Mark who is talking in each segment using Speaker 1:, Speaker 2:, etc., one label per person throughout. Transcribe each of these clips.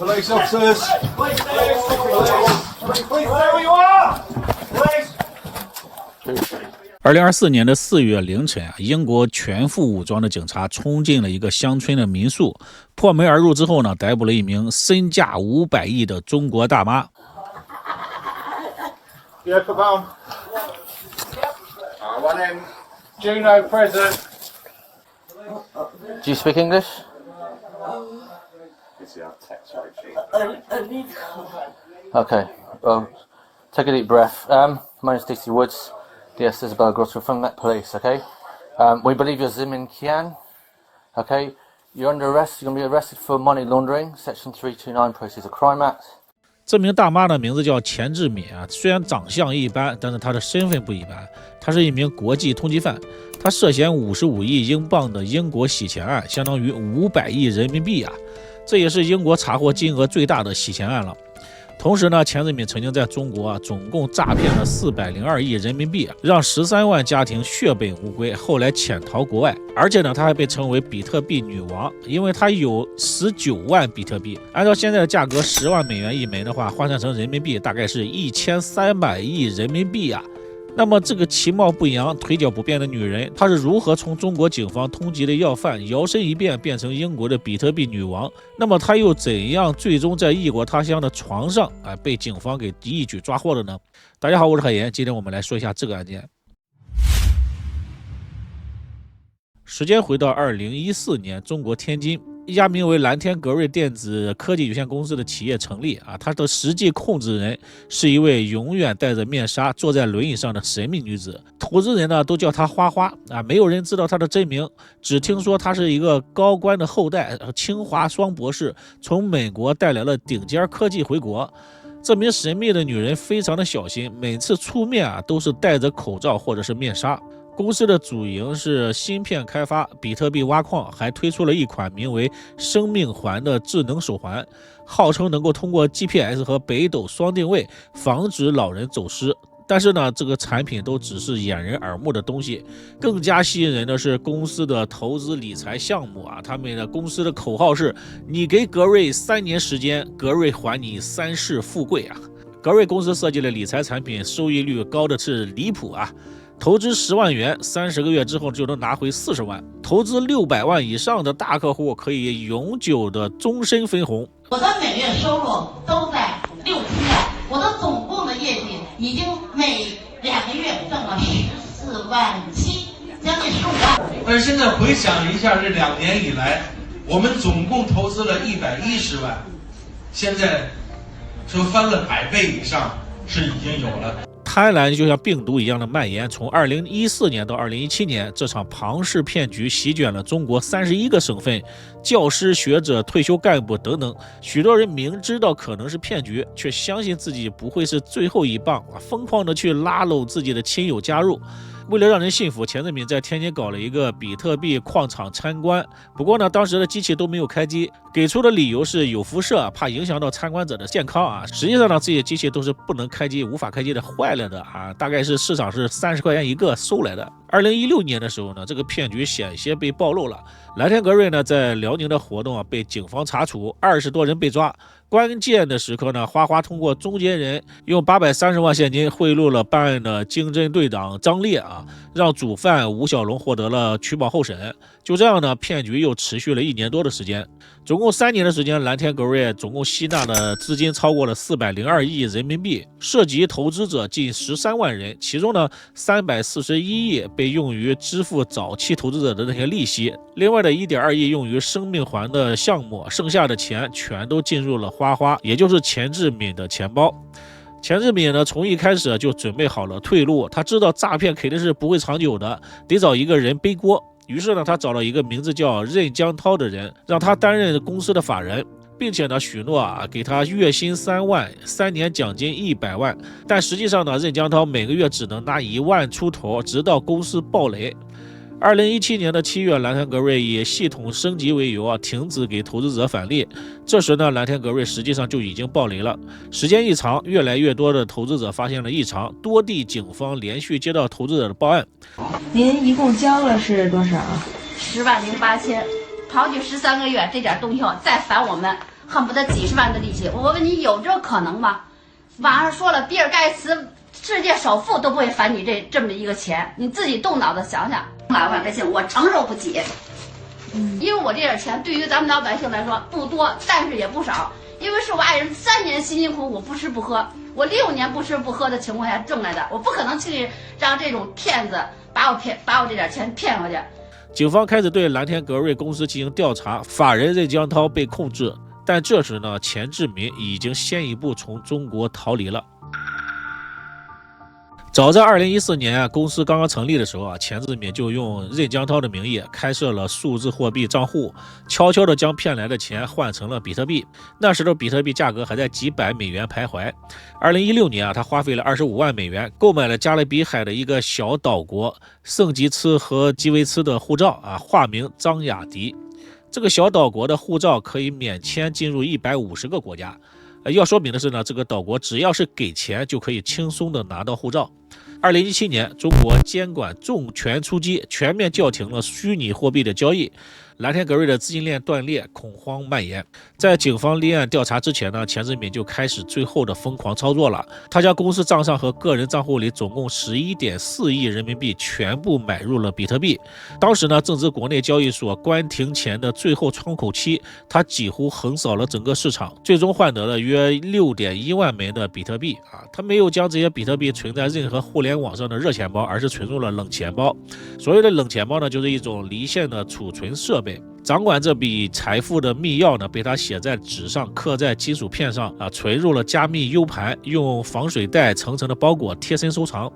Speaker 1: Police officers. Police stay where you are. Police.
Speaker 2: 2024年的4月凌晨啊，英国全副武装的警察冲进了一个乡村的民宿，破门而入之后呢，逮捕了一名身价500亿的中国大妈。
Speaker 1: Yeah, put that on. One in. Juno present.
Speaker 3: Do you speak English? Okay. Well, take a deep breath. My name's Stacey Woods. Yes, Isabel Grotto from Met Police, okay? We believe you're Zimin Kian, okay? You're under arrest. You're going to be arrested for money laundering, Section 329 Proceeds of Crime Act.
Speaker 2: 这名大妈的名字叫钱志敏啊，虽然长相一般，但是她的身份不一般，她是一名国际通缉犯，她涉嫌55亿英镑的英国洗钱案，相当于500亿人民币啊，这也是英国查获金额最大的洗钱案了。同时呢，钱志敏曾经在中国总共诈骗了402亿人民币，让13万家庭血本无归，后来潜逃国外。而且呢，她还被称为比特币女王，因为她有19万比特币。按照现在的价格，10万美元一枚的话，换算成人民币大概是1300亿人民币啊。那么这个其貌不扬、腿脚不便的女人，她是如何从中国警方通缉的要犯摇身一变变成英国的比特币女王？那么她又怎样最终在异国他乡的床上被警方给一举抓获的呢？大家好，我是海岩，今天我们来说一下这个案件。时间回到2014年，中国天津。一家名为蓝天格瑞电子科技有限公司的企业成立啊，它的实际控制人是一位永远戴着面纱、坐在轮椅上的神秘女子。投资人呢都叫她花花啊，没有人知道她的真名，只听说她是一个高官的后代，清华双博士，从美国带来了顶尖科技回国。这名神秘的女人非常的小心，每次出面都是戴着口罩或者是面纱。公司的主营是芯片开发、比特币挖矿，还推出了一款名为生命环的智能手环，号称能够通过 GPS 和北斗双定位防止老人走失。但是呢，这个产品都只是掩人耳目的东西。更加吸引人的是公司的投资理财项目啊，他们的公司的口号是：你给格瑞3年时间，格瑞还你3世富贵啊！格瑞公司设计的理财产品收益率高的是离谱啊！投资10万元，30个月之后就能拿回40万。投资600万以上的大客户可以永久的终身分红。
Speaker 4: 我的每月收入都在6、7万，我的总共的业绩已经每2个月挣了14万7，将近15万。
Speaker 5: 但是现在回想一下，这2年以来，我们总共投资了110万，现在说翻了100倍以上是已经有了。
Speaker 2: 贪婪就像病毒一样的蔓延，从2014年到2017年，这场庞氏骗局席卷了中国31个省份，教师、学者、退休干部等等，许多人明知道可能是骗局，却相信自己不会是最后一棒，疯狂的去拉拢自己的亲友加入。为了让人信服，钱志敏在天津搞了一个比特币矿场参观，不过呢，当时的机器都没有开机，给出的理由是有辐射，怕影响到参观者的健康啊。实际上呢，这些机器都是不能开机、无法开机的，坏了的啊，大概是市场是30块钱一个收来的。2016年的时候呢，这个骗局险些被暴露了。蓝天格瑞呢，在辽宁的活动被警方查处，20多人被抓。关键的时刻呢，花花通过中间人用830万现金贿赂了办案的经侦队长张烈啊，让主犯吴小龙获得了取保候审。就这样呢，骗局又持续了1年多的时间，总共3年的时间，蓝天格瑞总共吸纳的资金超过了402亿人民币，涉及投资者近13万人，其中呢341亿被用于支付早期投资者的那些利息，另外的1.2亿用于生命环的项目，剩下的钱全都进入了花花，也就是钱志敏的钱包。钱志敏呢，从一开始就准备好了退路，他知道诈骗肯定是不会长久的，得找一个人背锅。于是呢，他找了一个名字叫任江涛的人，让他担任公司的法人，并且呢许诺给他月薪3万，3年奖金100万。但实际上呢，任江涛每个月只能拿1万出头，直到公司暴雷。2017年的7月，蓝天格瑞以系统升级为由停止给投资者返利。这时呢，蓝天格瑞实际上就已经暴雷了。时间一长，越来越多的投资者发现了异常，多地警方连续接到投资者的报案。
Speaker 6: 您一共交了是多少
Speaker 4: ？10万08000，跑去13个月，这点东西再返我们
Speaker 7: 恨不得几十万的利息。我问你，有这可能吗？网上说了，比尔盖茨世界首富都不会还你这么一个钱，你自己动脑子想想。老百姓我承受不起，因为我这点钱对于咱们老百姓来说不多，但是也不少。因为是我爱人3年辛辛苦苦不吃不喝，我6年不吃不喝的情况下挣来的，我不可能轻易让这种骗子把我这点钱骗回去。
Speaker 2: 警方开始对蓝天格瑞公司进行调查，法人任江涛被控制，但这时呢，钱志民已经先一步从中国逃离了。早在2014年公司刚刚成立的时候钱志民就用任江涛的名义开设了数字货币账户，悄悄地将骗来的钱换成了比特币。那时的比特币价格还在几百美元徘徊。2016年他花费了25万美元购买了加勒比海的一个小岛国圣吉茨和基维茨的护照化名张雅迪。这个小岛国的护照可以免签进入150个国家。要说明的是呢，这个岛国只要是给钱就可以轻松的拿到护照。2017年，中国监管重拳出击，全面叫停了虚拟货币的交易。蓝天格瑞的资金链断裂，恐慌蔓延。在警方立案调查之前呢，钱志民就开始最后的疯狂操作了。他将公司账上和个人账户里总共11.4亿人民币全部买入了比特币。当时呢，正值国内交易所关停前的最后窗口期，他几乎横扫了整个市场，最终换得了约6.1万枚的比特币他没有将这些比特币存在任何互联网上的热钱包，而是存入了冷钱包。所谓的冷钱包呢，就是一种离线的储存设备。掌管这笔财富的密钥呢，被他写在纸上，刻在金属片上存入了加密 U 盘，用防水袋层层的包裹，贴身收藏。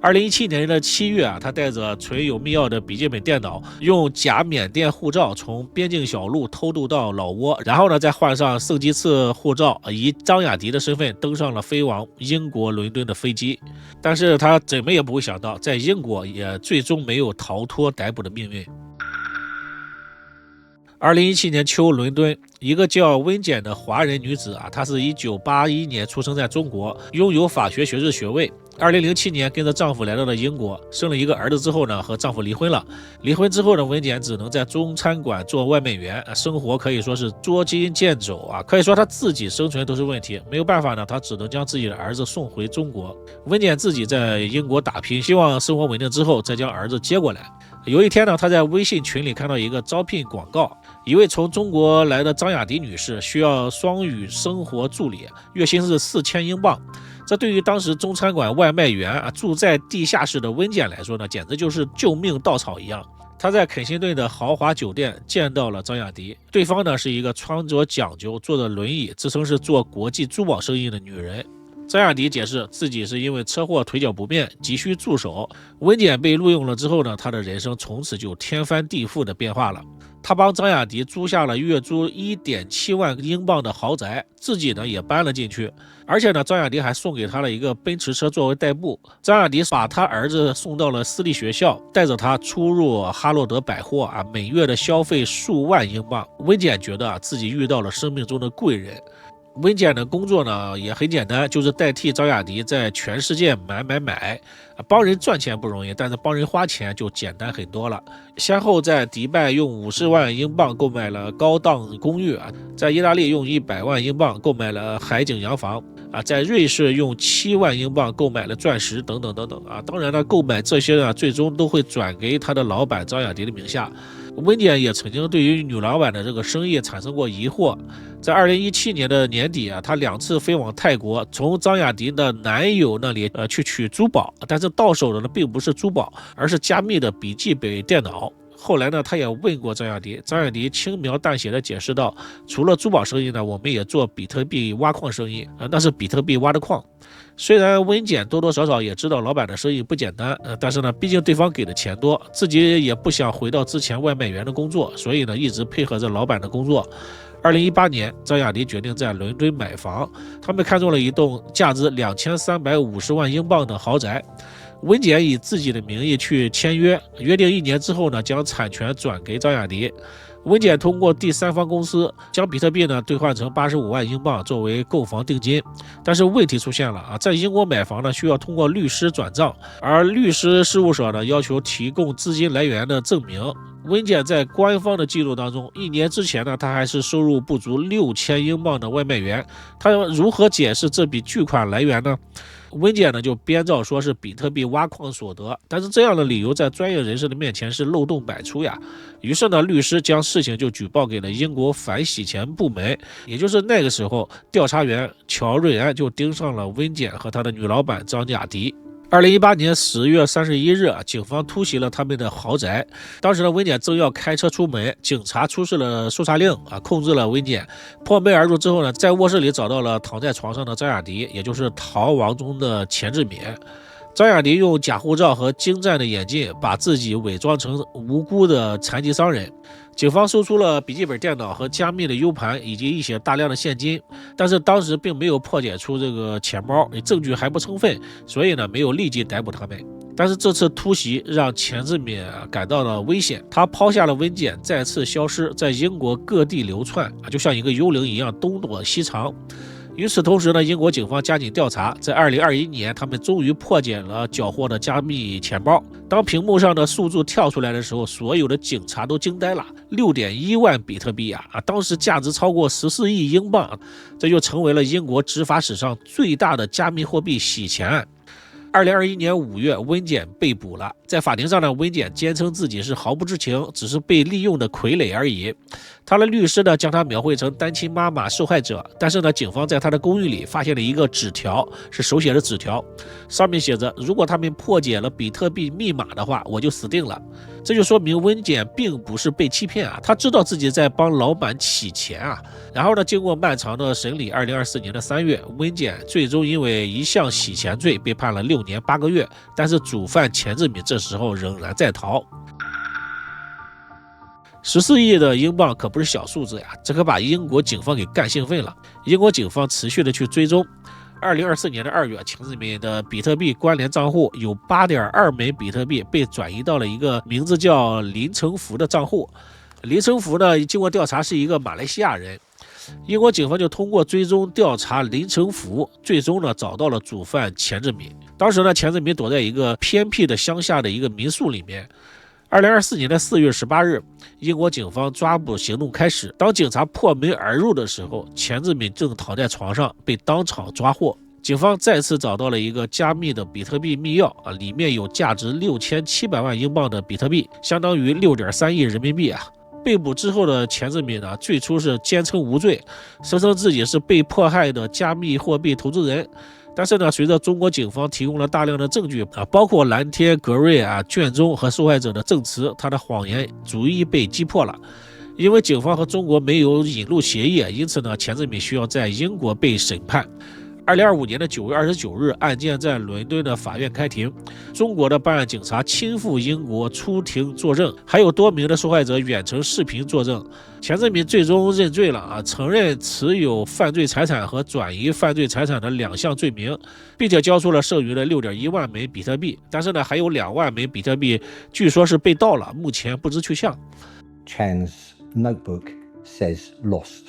Speaker 2: 2017年的7月他带着存有密钥的笔记本电脑，用假缅甸护照从边境小路偷渡到老挝，然后呢再换上圣吉茨护照，以张雅迪的身份登上了飞往英国伦敦的飞机。但是他怎么也不会想到，在英国也最终没有逃脱逮捕的命运。2017年秋，伦敦一个叫温简的华人女子她是1981年出生在中国，拥有法学学士学位。2007年跟着丈夫来到了英国，生了一个儿子之后呢，和丈夫离婚了。离婚之后呢，温简只能在中餐馆做外卖员，生活可以说是捉襟见肘可以说她自己生存都是问题。没有办法呢，她只能将自己的儿子送回中国。温简自己在英国打拼，希望生活稳定之后再将儿子接过来。有一天呢，他在微信群里看到一个招聘广告，一位从中国来的张雅迪女士需要双语生活助理，月薪是4000英镑。这对于当时中餐馆外卖员住在地下室的温简来说呢，简直就是救命稻草一样。他在肯辛顿的豪华酒店见到了张雅迪，对方呢是一个穿着讲究、坐着轮椅，自称是做国际珠宝生意的女人。张雅迪解释自己是因为车祸腿脚不便，急需助手。温简被录用了之后呢，他的人生从此就天翻地覆的变化了。他帮张雅迪租下了月租1.7万英镑的豪宅，自己呢也搬了进去。而且呢，张雅迪还送给他了一个奔驰车作为代步。张雅迪把他儿子送到了私立学校，带着他出入哈洛德百货每月的消费数万英镑。温简觉得自己遇到了生命中的贵人。温简的工作呢也很简单，就是代替张雅迪在全世界买，帮人赚钱不容易，但是帮人花钱就简单很多了。先后在迪拜用50万英镑购买了高档公寓在意大利用100万英镑购买了海景洋房在瑞士用7万英镑购买了钻石等等等等当然呢，购买这些呢最终都会转给他的老板张雅迪的名下。温简也曾经对于女老板的这个生意产生过疑惑。在2017年的年底他2次飞往泰国，从张雅迪的男友那里去取珠宝，但是到手的呢并不是珠宝，而是加密的笔记本电脑。后来呢，他也问过张雅迪，张雅迪轻描淡写的解释道，除了珠宝生意呢，我们也做比特币挖矿生意那是比特币挖的矿。虽然温简多多少少也知道老板的生意不简单但是呢，毕竟对方给的钱多，自己也不想回到之前外卖员的工作，所以呢，一直配合着老板的工作。2018年，张雅迪决定在伦敦买房，他们看中了一栋价值2350万英镑的豪宅。温简以自己的名义去签约，约定1年之后呢，将产权转给张雅迪。温检通过第三方公司将比特币呢兑换成85万英镑作为购房定金，但是问题出现了在英国买房呢需要通过律师转账，而律师事务所呢要求提供资金来源的证明。温检在官方的记录当中，1年之前呢他还是收入不足6000英镑的外卖员，他如何解释这笔巨款来源呢？温检呢就编造说是比特币挖矿所得，但是这样的理由在专业人士的面前是漏洞百出呀。于是呢，律师将事情就举报给了英国反洗钱部门，也就是那个时候，调查员乔瑞安就盯上了温检和他的女老板张雅迪。2018年10月31日，警方突袭了他们的豪宅。当时呢，温检正要开车出门，警察出示了搜查令控制了温检。破门而入之后呢，在卧室里找到了躺在床上的张雅迪，也就是逃亡中的钱志敏。张雅迪用假护照和精湛的眼镜把自己伪装成无辜的残疾商人。警方搜出了笔记本电脑和加密的 U 盘以及一些大量的现金，但是当时并没有破解出这个钱包，证据还不充分，所以呢没有立即逮捕他们。但是这次突袭让钱志敏感到了危险，他抛下了温检，再次消失，在英国各地流窜就像一个幽灵一样东躲西藏。与此同时呢，英国警方加紧调查，在2021年，他们终于破解了缴获的加密钱包。当屏幕上的数字跳出来的时候，所有的警察都惊呆了，6.1万比特币当时价值超过14亿英镑，这就成为了英国执法史上最大的加密货币洗钱案。2021年5月，温检被捕了。在法庭上呢，温检坚称自己是毫不知情，只是被利用的傀儡而已。他的律师呢，将他描绘成单亲妈妈受害者，但是呢，警方在他的公寓里发现了一个纸条，是手写的纸条，上面写着：如果他们破解了比特币密码的话，我就死定了。这就说明温检并不是被欺骗他知道自己在帮老板洗钱然后呢，经过漫长的审理，2024年的3月，温检最终因为一项洗钱罪被判了6年8个月，但是主犯钱志敏这时候仍然在逃。14亿的英镑可不是小数字这可把英国警方给干兴奋了。英国警方持续的去追踪。2024年的2月，钱志敏的比特币关联账户有 8.2 枚比特币被转移到了一个名字叫林成福的账户。林成福呢，经过调查是一个马来西亚人。英国警方就通过追踪调查林成福，最终呢找到了主犯钱志敏。当时呢，钱志敏躲在一个偏僻的乡下的一个民宿里面。2024年的4月18日，英国警方抓捕行动开始。当警察破门而入的时候，钱志敏正躺在床上，被当场抓获。警方再次找到了一个加密的比特币密钥里面有价值6700万英镑的比特币，相当于6.3亿人民币被捕之后的钱志敏呢，最初是坚称无罪，声称自己是被迫害的加密货币投资人。但是呢，随着中国警方提供了大量的证据包括蓝天、格瑞卷宗和受害者的证词，他的谎言逐一被击破了。因为警方和中国没有引渡协议，因此呢，钱志敏需要在英国被审判。2025年的9月29日，案件在伦敦的法院开庭。中国的办案警察亲赴英国出庭作证，还有多名的受害者远程视频作证。钱志敏最终认罪了承认持有犯罪财产和转移犯罪财产的2项罪名，并且交出了剩余的6.1万枚比特币。但是呢，还有2万枚比特币据说是被盗了，目前不知去向。
Speaker 8: Chan's notebook says lost,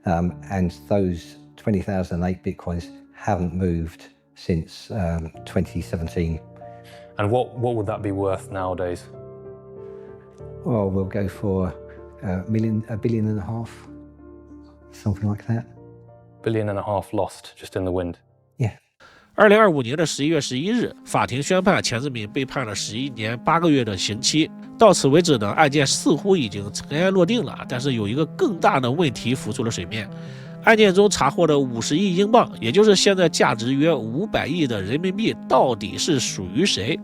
Speaker 8: and those 20,008 bitcoins haven't moved since 2017.
Speaker 9: And what would that be worth nowadays?
Speaker 8: Well, we'll go for a billion and a half, something like that.
Speaker 9: $1.5 billion lost just in the wind.
Speaker 8: Yeah.
Speaker 2: 2025年的11月11日，法庭宣判钱志敏被判了11年8个月的刑期。到此为止呢，案件似乎已经尘埃落定了，但是有一个更大的问题浮出了水面。案件中查获的50亿英镑，也就是现在价值约500亿的人民币，到底是属于谁？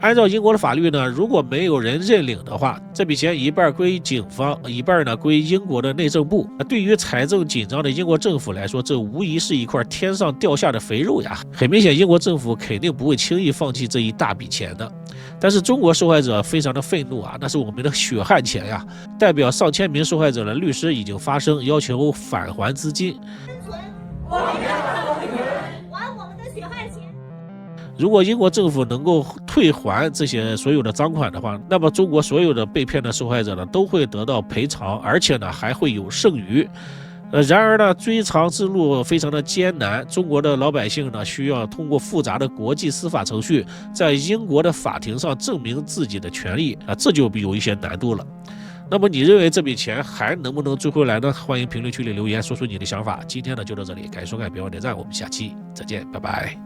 Speaker 2: 按照英国的法律呢，如果没有人认领的话，这笔钱一半归警方，一半呢归英国的内政部。对于财政紧张的英国政府来说，这无疑是一块天上掉下的肥肉呀！很明显，英国政府肯定不会轻易放弃这一大笔钱的。但是中国受害者非常的愤怒那是我们的血汗钱呀！代表上千名受害者的律师已经发声，要求返还资金。如果英国政府能够退还这些所有的赃款的话，那么中国所有的被骗的受害者呢，都会得到赔偿，而且呢还会有剩余。然而呢，追偿之路非常的艰难，中国的老百姓呢需要通过复杂的国际司法程序，在英国的法庭上证明自己的权利啊，这就有一些难度了。那么你认为这笔钱还能不能追回来呢？欢迎评论区里留言说说你的想法。今天呢就到这里，感谢收看，别忘点赞，我们下期再见，拜拜。